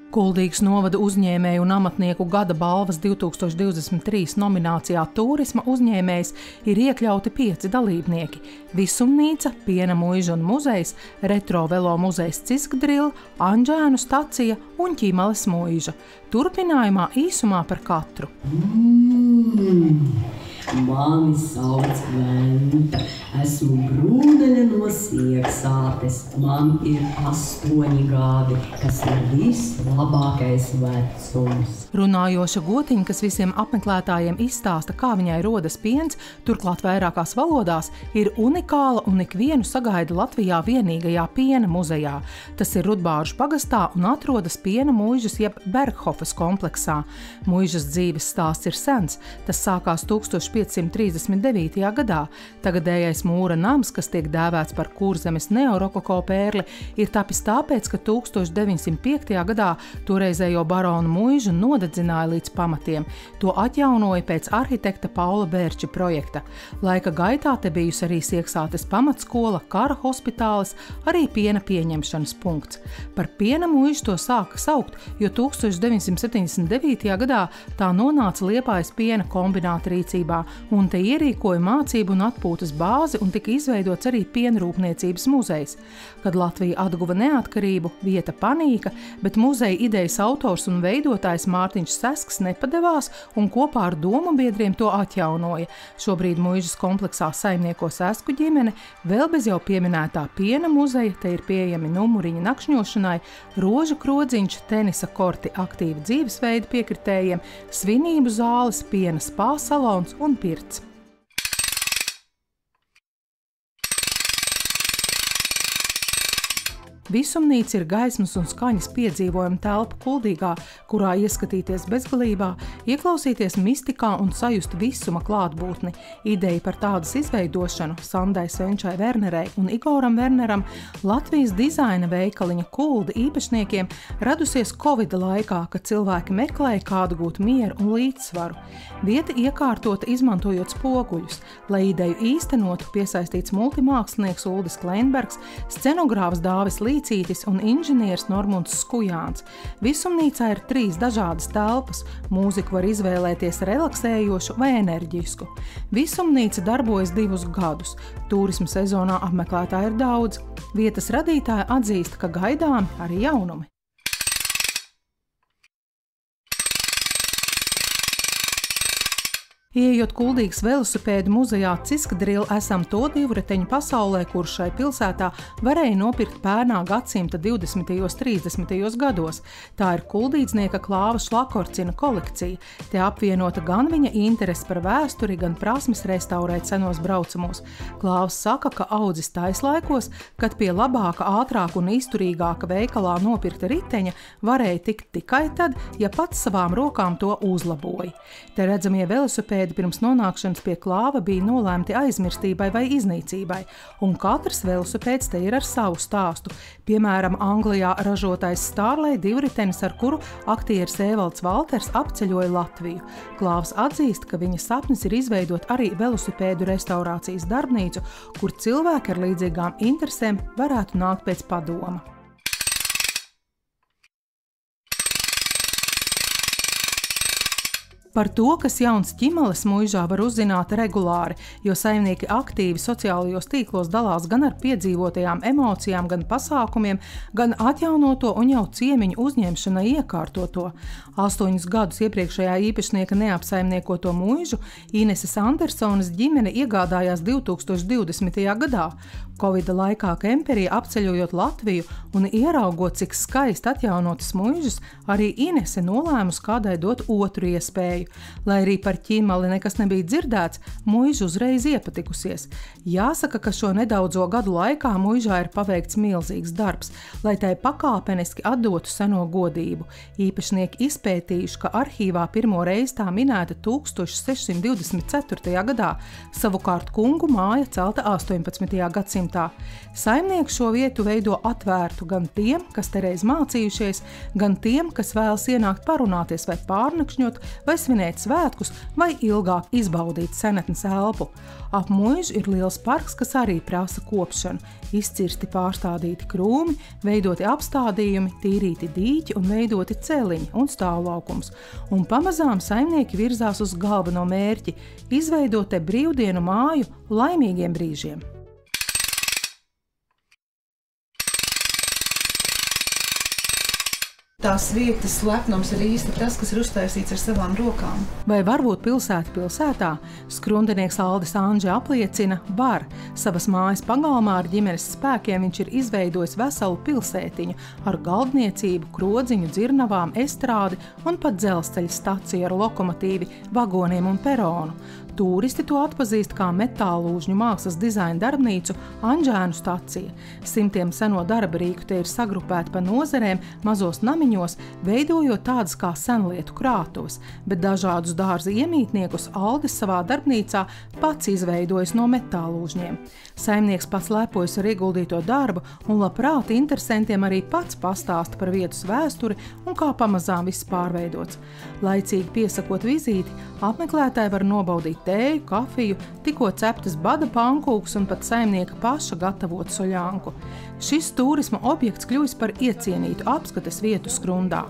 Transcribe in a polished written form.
Kuldīgas novada uzņēmēju un amatnieku gada balvas 2023 nominācijā Turisma uzņēmējs ir iekļauti 5 dalībnieki – Visumnīca, Piena muiža un muzejs, Retro velo muzejs Ciskdrila, Anģēnu stacija un Ķimales muiža. Turpinājumā īsumā par katru. Mani sauc Venta, esmu brūneļa no Sieksātes, man ir 8 gadi, kas ir vislabākais vecums. Runājoša gotiņa, kas visiem apmeklētājiem izstāsta, kā viņai rodas piens, turklāt vairākās valodās, ir unikāla un ikvienu sagaida Latvijā vienīgajā piena muzejā. Tas ir Rudbāržu pagastā un atrodas Piena muižas jeb Berghofas kompleksā. Muižas dzīves stāsts ir sens, tas sākās 1539. gadā. Tagadējais mūra nams, kas tiek dēvēts par Kurzemes neorokoko pērli, ir tapis tāpēc, ka 1905. gadā toreizējo baronu muižu nodedzināja līdz pamatiem. To atjaunoja pēc arhitekta Paula Bērča projekta. Laika gaitā te bijusi arī Sieksātes pamatskola, kara hospitālis, arī piena pieņemšanas punkts. Par piena muižu to sāka saukt, jo 1979. gadā tā nonāca Liepājas piena kombināta rīcībā, un te ierīkoja mācību un atpūtas bāzi un tika izveidots arī pienrūpniecības muzejs. Kad Latvija atguva neatkarību, vieta panīka, bet muzeja idejas autors un veidotājs Mārtiņš Sesks nepadevās un kopā ar domu biedriem to atjaunoja. Šobrīd muižas kompleksā saimnieko Sesku ģimene, vēl bez jau pieminētā piena muzeja, te ir pieejami numuriņi nakšņošanai, rožu krodziņš, tenisa korti aktīvi dzīvesveida piekritējiem, svinību zāles, piena spā salons un pirts. Visumnīca ir gaismas un skaņas piedzīvojuma telpa Kuldīgā, kurā ieskatīties bezgalībā, ieklausīties mistikā un sajust visuma klātbūtni. Ideja par tādas izveidošanu Sandai Svenčai Wernerei un Igoram Werneram, Latvijas dizaina veikaliņa Kuldi īpašniekiem, radusies Covida laikā, kad cilvēki meklēja kādu gūt mieru un līdzsvaru. Vieta iekārtota izmantojot spoguļus. Lai ideju īstenotu, piesaistīts multimākslinieks Uldis Kleinbergs, scenogrāfs Dāvis Līcītis un inženieris Normunds Skujāns. Visumnīcā ir 3 dažādas telpas. Mūziku var izvēlēties relaksējošu vai enerģisku. Visumnīca darbojas 2 gadus. Turisma sezonā apmeklētāji ir daudz. Vietas radītāji atzīst, ka gaidām arī jaunumi. Ieejot Kuldīgas velosipēdu muzejā Ciskdrila, esam to divriteņu pasaulē, kur šai pilsētā varēja nopirkt pērnā gadsimta 20. un 30. gados. Tā ir kuldīdznieka Klāva Šlakorcina kolekcija. Te apvienota gan viņa interese par vēsturi, gan prasmes restaurēt senos braucamos. Klāvs saka, ka audzis taislaikos, kad pie labāka, ātrāka un izturīgāka veikalā nopirkta riteņa varēja tikt tikai tad, ja pats savām rokām to uzlaboja. Te redzamie velosipēdi pirms nonākšanas pie Klāva bija nolēmti aizmirstībai vai iznīcībai, un katrs velosipēds te ir ar savu stāstu. Piemēram, Anglijā ražotais Starley divritenis, ar kuru aktieris Evalds Valters apceļoja Latviju. Klāvs atzīst, ka viņa sapnis ir izveidot arī velosipēdu restaurācijas darbnīcu, kur cilvēki ar līdzīgām interesēm varētu nākt pēc padoma. Par to, kas jauns Ķimales muižā, var uzzināt regulāri, jo saimnieki aktīvi sociālajos tīklos dalās gan ar piedzīvotajām emocijām, gan pasākumiem, gan atjaunoto un jau ciemiņu uzņemšanai iekārtoto. 8 gadus iepriekšējā īpašnieka neapsaimniekoto muižu Ineses Andersonas ģimene iegādājās 2020. gadā. Covida laikā kemperī apceļojot Latviju un ieraugot, cik skaisti atjaunotas muižas, arī Inese nolēmus kādai dot otru iespēju. Lai arī par Ķimali nekas nebija dzirdēts, muiža uzreiz iepatikusies. Jāsaka, ka šo nedaudzo gadu laikā muižā ir paveikts milzīgs darbs, lai tai pakāpeniski atdotu seno godību. Īpašnieki izpētījuši, ka arhīvā pirmo reizi tā minēta 1624. gadā, savukārt kungu māja celta 18. gadsimtā. Saimnieki šo vietu veido atvērtu gan tiem, kas te reiz mācījušies, gan tiem, kas vēlas ienākt parunāties vai pārnakšņot, vai izsvinēt svētkus vai ilgāk izbaudīt senatnes elpu. Ap muižu ir liels parks, kas arī prasa kopšanu. Izcirsti pārstādīti krūmi, veidoti apstādījumi, tīrīti dīķi un veidoti celiņi un stāvlaukums. Un pamazām saimnieki virzās uz galveno mērķi – izveidot te brīvdienu māju laimīgiem brīžiem. Tās vietas lepnums ir īsti tas, kas ir uztaisīts ar savām rokām. Vai varbūt pilsēta pilsētā? Skrundinieks Aldis Anže apliecina, var. Savas mājas pagalmā ar ģimenes spēkiem viņš ir izveidojis veselu pilsētiņu ar galdniecību, krodziņu, dzirnavām, estrādi un pat dzelzceļa staciju ar lokomotīvi, vagoniem un peronu. Tūristi to atpazīst kā metālūžņu mākslas dizaina darbnīcu Anžēnu stacija. Simtiem seno darba rīku te ir sagrupēti pa nozerēm mazos namiņos, veidojot tādas kā senlietu krātuves, bet dažādus dārza iemītniekus Aldis savā darbnīcā pats izveidojis no metālūžņiem. Saimnieks pats lepojas ar ieguldīto darbu un labprāt interesantiem arī pats pastāsta par vietas vēsturi un kā pamazām viss pārveidots. Laicīgi piesakot vizīti, apmeklētāji var nobaudīt tēju, kafiju, tikko ceptas bada pankūks un pat saimnieka paša gatavot soļānku. Šis tūrisma objekts kļuvis par iecienītu apskates vietu Skrundā.